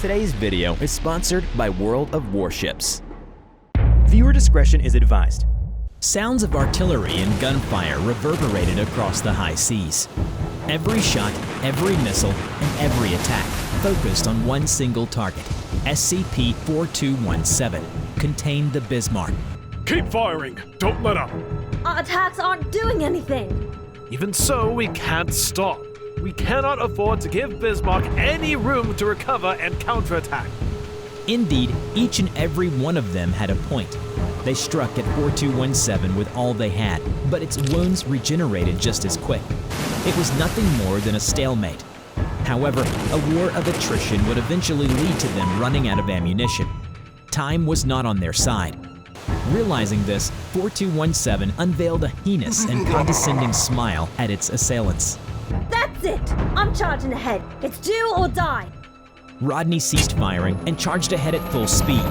Today's video is sponsored by World of Warships. Viewer discretion is advised. Sounds of artillery and gunfire reverberated across the high seas. Every shot, every missile, and every attack focused on one single target. SCP-4217 contained the Bismarck. Keep firing! Don't let up! Our attacks aren't doing anything! Even so, we can't stop. We cannot afford to give Bismarck any room to recover and counterattack. Indeed, each and every one of them had a point. They struck at 4217 with all they had, but its wounds regenerated just as quick. It was nothing more than a stalemate. However, a war of attrition would eventually lead to them running out of ammunition. Time was not on their side. Realizing this, 4217 unveiled a heinous and condescending smile at its assailants. That's it! I'm charging ahead. It's do or die. Rodney ceased firing and charged ahead at full speed.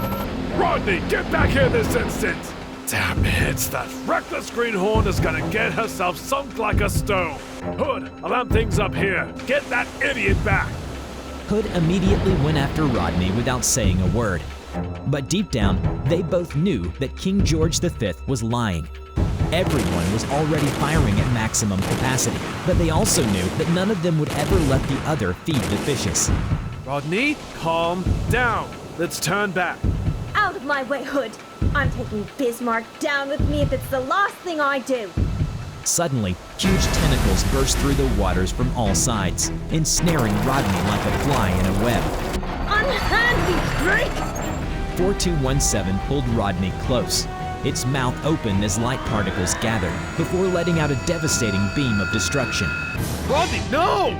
Rodney, get back here this instant! Damn it, that reckless greenhorn is gonna get herself sunk like a stone. Hood, alarm things up here. Get that idiot back! Hood immediately went after Rodney without saying a word. But deep down, they both knew that King George V was lying. Everyone was already firing at maximum capacity, but they also knew that none of them would ever let the other feed the fishes. Rodney, calm down. Let's turn back. Out of my way, Hood! I'm taking Bismarck down with me if it's the last thing I do! Suddenly, huge tentacles burst through the waters from all sides, ensnaring Rodney like a fly in a web. Unhand me, freak! 4217 pulled Rodney close. Its mouth opened as light particles gathered, before letting out a devastating beam of destruction. Rodney, no!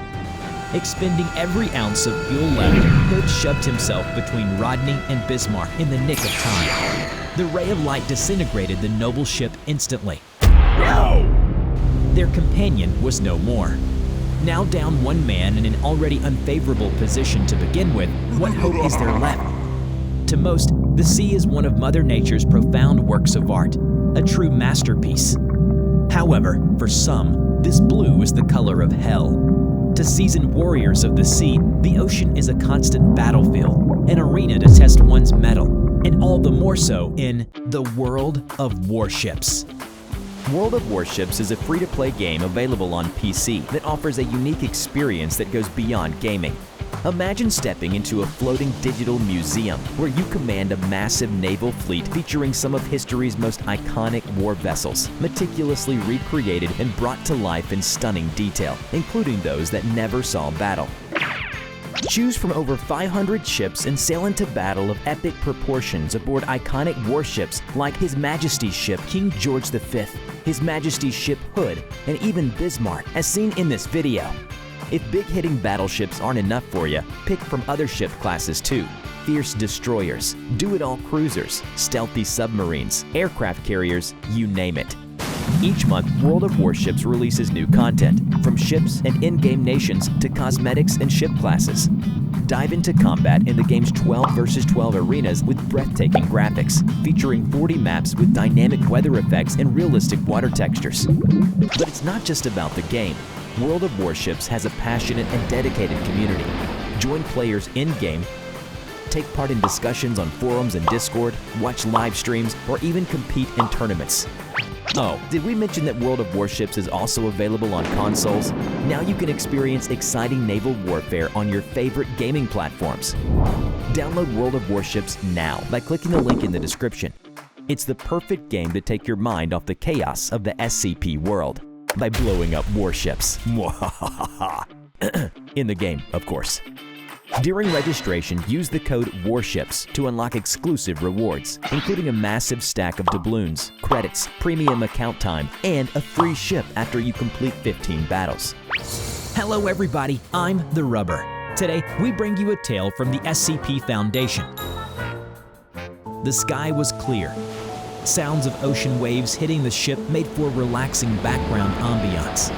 Expending every ounce of fuel left, Hood shoved himself between Rodney and Bismarck in the nick of time. The ray of light disintegrated the noble ship instantly. No! Their companion was no more. Now down one man in an already unfavorable position to begin with, what hope is there left? To most, the sea is one of Mother Nature's profound works of art, a true masterpiece. However, for some, this blue is the color of hell. To seasoned warriors of the sea, the ocean is a constant battlefield, an arena to test one's mettle, and all the more so in the World of Warships. World of Warships is a free-to-play game available on PC that offers a unique experience that goes beyond gaming. Imagine stepping into a floating digital museum where you command a massive naval fleet featuring some of history's most iconic war vessels, meticulously recreated and brought to life in stunning detail, including those that never saw battle. Choose from over 500 ships and sail into battle of epic proportions aboard iconic warships like His Majesty's ship King George V, His Majesty's ship Hood, and even Bismarck, as seen in this video. If big-hitting battleships aren't enough for you, pick from other ship classes too. Fierce destroyers, do-it-all cruisers, stealthy submarines, aircraft carriers, you name it. Each month, World of Warships releases new content, from ships and in-game nations to cosmetics and ship classes. Dive into combat in the game's 12 vs 12 arenas with breathtaking graphics, featuring 40 maps with dynamic weather effects and realistic water textures. But it's not just about the game. World of Warships has a passionate and dedicated community. Join players in-game, take part in discussions on forums and Discord, watch live streams, or even compete in tournaments. Oh, did we mention that World of Warships is also available on consoles? Now you can experience exciting naval warfare on your favorite gaming platforms. Download World of Warships now by clicking the link in the description. It's the perfect game to take your mind off the chaos of the SCP world by blowing up warships. In the game, of course. During registration, use the code WARSHIPS to unlock exclusive rewards, including a massive stack of doubloons, credits, premium account time, and a free ship after you complete 15 battles. Hello everybody, I'm TheRubber. Today, we bring you a tale from the SCP Foundation. The sky was clear. Sounds of ocean waves hitting the ship made for relaxing background ambiance.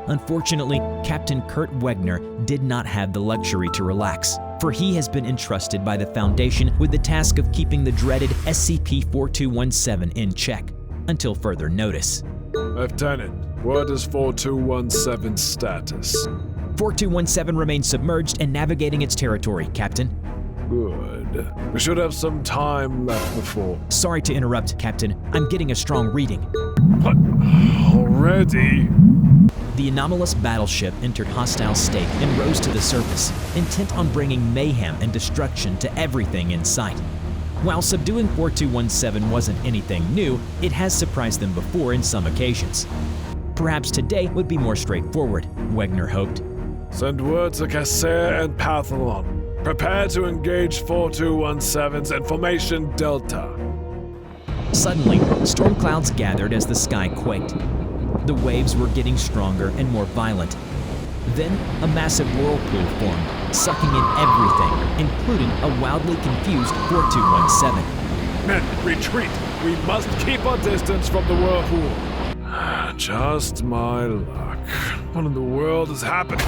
Unfortunately, Captain Kurt Wegner did not have the luxury to relax, for he has been entrusted by the Foundation with the task of keeping the dreaded SCP-4217 in check, until further notice. Lieutenant, what is 4217's status? 4217 remains submerged and navigating its territory, Captain. Good. We should have some time left before. Sorry to interrupt, Captain. I'm getting a strong reading. What? Already? The anomalous battleship entered hostile state and rose to the surface, intent on bringing mayhem and destruction to everything in sight. While subduing 4217 wasn't anything new, it has surprised them before in some occasions. Perhaps today would be more straightforward, Wegner hoped. Send word to Kasser and Pathalon. Prepare to engage 4217's information Delta. Suddenly, storm clouds gathered as the sky quaked. The waves were getting stronger and more violent. Then, a massive whirlpool formed, sucking in everything, including a wildly confused 4217. Men, retreat! We must keep our distance from the whirlpool. Just my luck. What in the world is happening?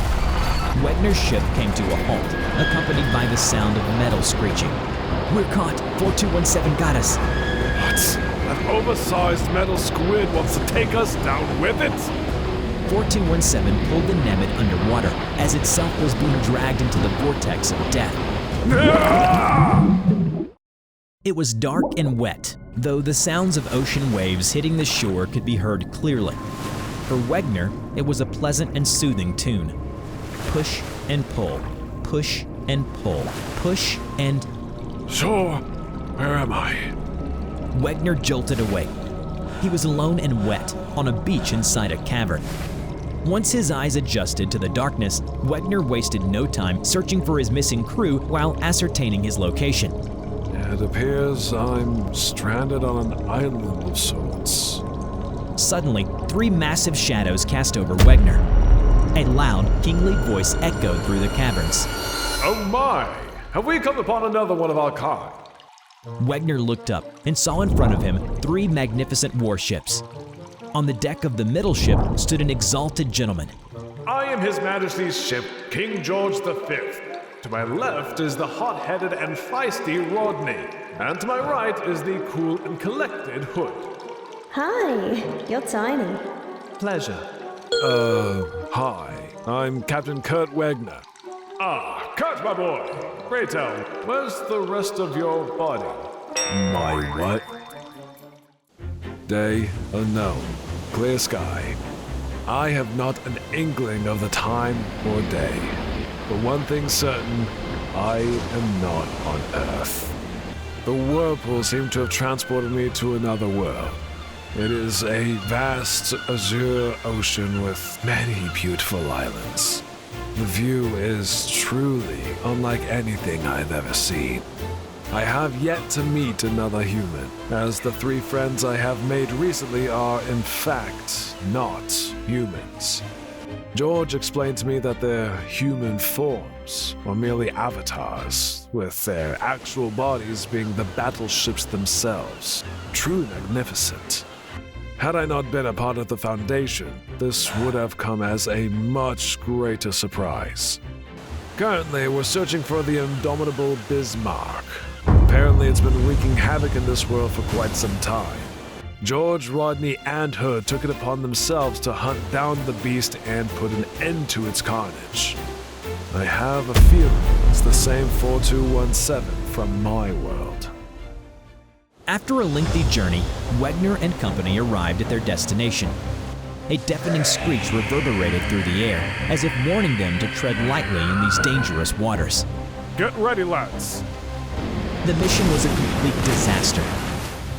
Wegner's ship came to a halt, accompanied by the sound of metal screeching. We're caught! 4217 got us! What? That oversized metal squid wants to take us down with it? 4217 pulled the Nemet underwater, as itself was being dragged into the vortex of death. It was dark and wet, though the sounds of ocean waves hitting the shore could be heard clearly. For Wegner, it was a pleasant and soothing tune. Push and pull, push and pull, push and... Shore, where am I? Wegner jolted awake. He was alone and wet, on a beach inside a cavern. Once his eyes adjusted to the darkness, Wegner wasted no time searching for his missing crew while ascertaining his location. It appears I'm stranded on an island of sorts. Suddenly, 3 massive shadows cast over Wegner. A loud, kingly voice echoed through the caverns. Oh my! Have we come upon another one of our kind? Wegner looked up and saw in front of him 3 magnificent warships. On the deck of the middle ship stood an exalted gentleman. I am His Majesty's ship, King George V. To my left is the hot-headed and feisty Rodney, and to my right is the cool and collected Hood. Hi, you're tiny. Pleasure. Hi. I'm Captain Kurt Wegner. Ah, Kurt, my boy. Pray tell, where's the rest of your body? My what? Day unknown. Clear sky. I have not an inkling of the time or day. But one thing certain, I am not on Earth. The whirlpool seemed to have transported me to another world. It is a vast azure ocean with many beautiful islands. The view is truly unlike anything I've ever seen. I have yet to meet another human, as the 3 friends I have made recently are, in fact, not humans. George explained to me that their human forms were merely avatars, with their actual bodies being the battleships themselves. Truly magnificent. Had I not been a part of the Foundation, this would have come as a much greater surprise. Currently, we're searching for the indomitable Bismarck. Apparently, it's been wreaking havoc in this world for quite some time. George, Rodney, and Hood took it upon themselves to hunt down the beast and put an end to its carnage. I have a feeling it's the same 4217 from my world. After a lengthy journey, Wegner and company arrived at their destination. A deafening screech reverberated through the air, as if warning them to tread lightly in these dangerous waters. Get ready, lads. The mission was a complete disaster.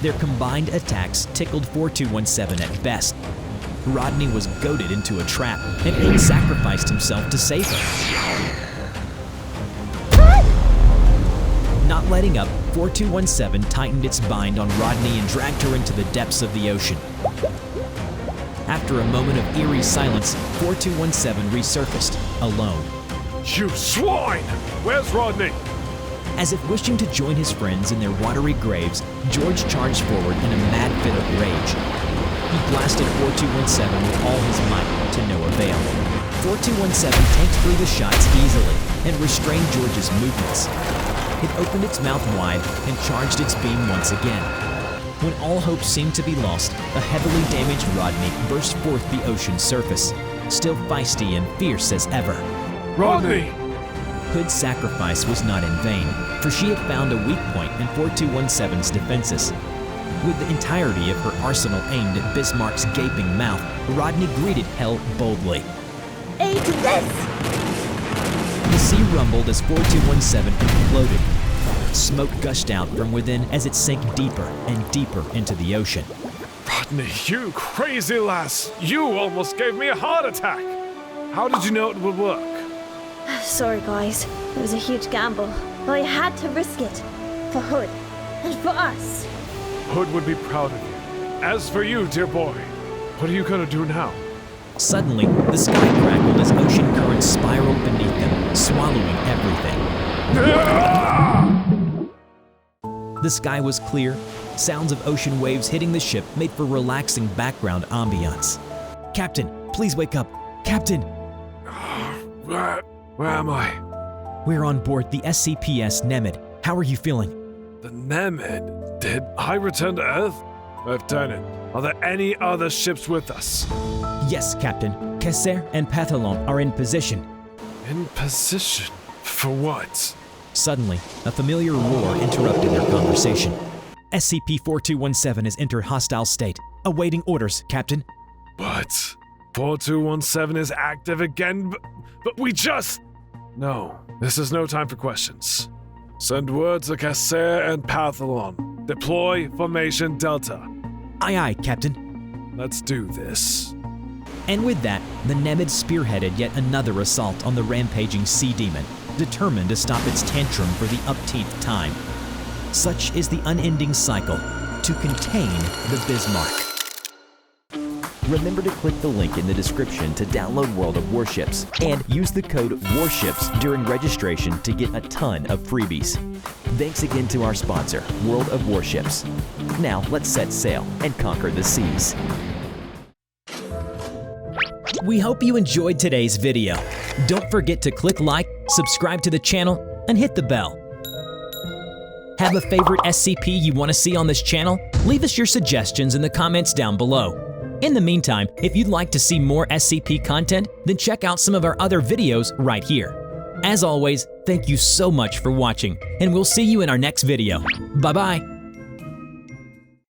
Their combined attacks tickled 4217 at best. Rodney was goaded into a trap, and Hood sacrificed himself to save her. Not letting up, 4217 tightened its bind on Rodney and dragged her into the depths of the ocean. After a moment of eerie silence, 4217 resurfaced, alone. You swine! Where's Rodney? As if wishing to join his friends in their watery graves, George charged forward in a mad fit of rage. He blasted 4217 with all his might, to no avail. 4217 tanked through the shots easily and restrained George's movements. It opened its mouth wide and charged its beam once again. When all hope seemed to be lost, a heavily damaged Rodney burst forth the ocean's surface, still feisty and fierce as ever. Rodney! Hood's sacrifice was not in vain, for she had found a weak point in 4217's defenses. With the entirety of her arsenal aimed at Bismarck's gaping mouth, Rodney greeted hell boldly. Aid to this! The sea rumbled as 4217 imploded. Smoke gushed out from within as it sank deeper and deeper into the ocean. Rodney, you crazy lass! You almost gave me a heart attack! How did you know it would work? Sorry, guys. It was a huge gamble, but I had to risk it. For Hood. And for us. Hood would be proud of you. As for you, dear boy, what are you gonna do now? Suddenly, the sky crackled as ocean currents spiraled beneath them, swallowing everything. The sky was clear. Sounds of ocean waves hitting the ship made for relaxing background ambiance. Captain, please wake up. Captain! Where am I? We're on board the SCPS Nemid. How are you feeling? The Nemid? Did I return to Earth? Lieutenant, are there any other ships with us? Yes, Captain. Kesser and Pathalon are in position. In position? For what? Suddenly, a familiar roar interrupted their conversation. SCP-4217 has entered hostile state. Awaiting orders, Captain. What? 4217 is active again, but we just... No, this is no time for questions. Send word to Kasser and Pathalon. Deploy Formation Delta. Aye, aye, Captain. Let's do this. And with that, the Nemid spearheaded yet another assault on the rampaging sea demon, determined to stop its tantrum for the upteenth time. Such is the unending cycle to contain the Bismarck. Remember to click the link in the description to download World of Warships and use the code WARSHIPS during registration to get a ton of freebies. Thanks again to our sponsor, World of Warships. Now let's set sail and conquer the seas. We hope you enjoyed today's video. Don't forget to click like, subscribe to the channel, and hit the bell. Have a favorite SCP you want to see on this channel? Leave us your suggestions in the comments down below. In the meantime, if you'd like to see more SCP content, then check out some of our other videos right here. As always, thank you so much for watching, and we'll see you in our next video. Bye-bye.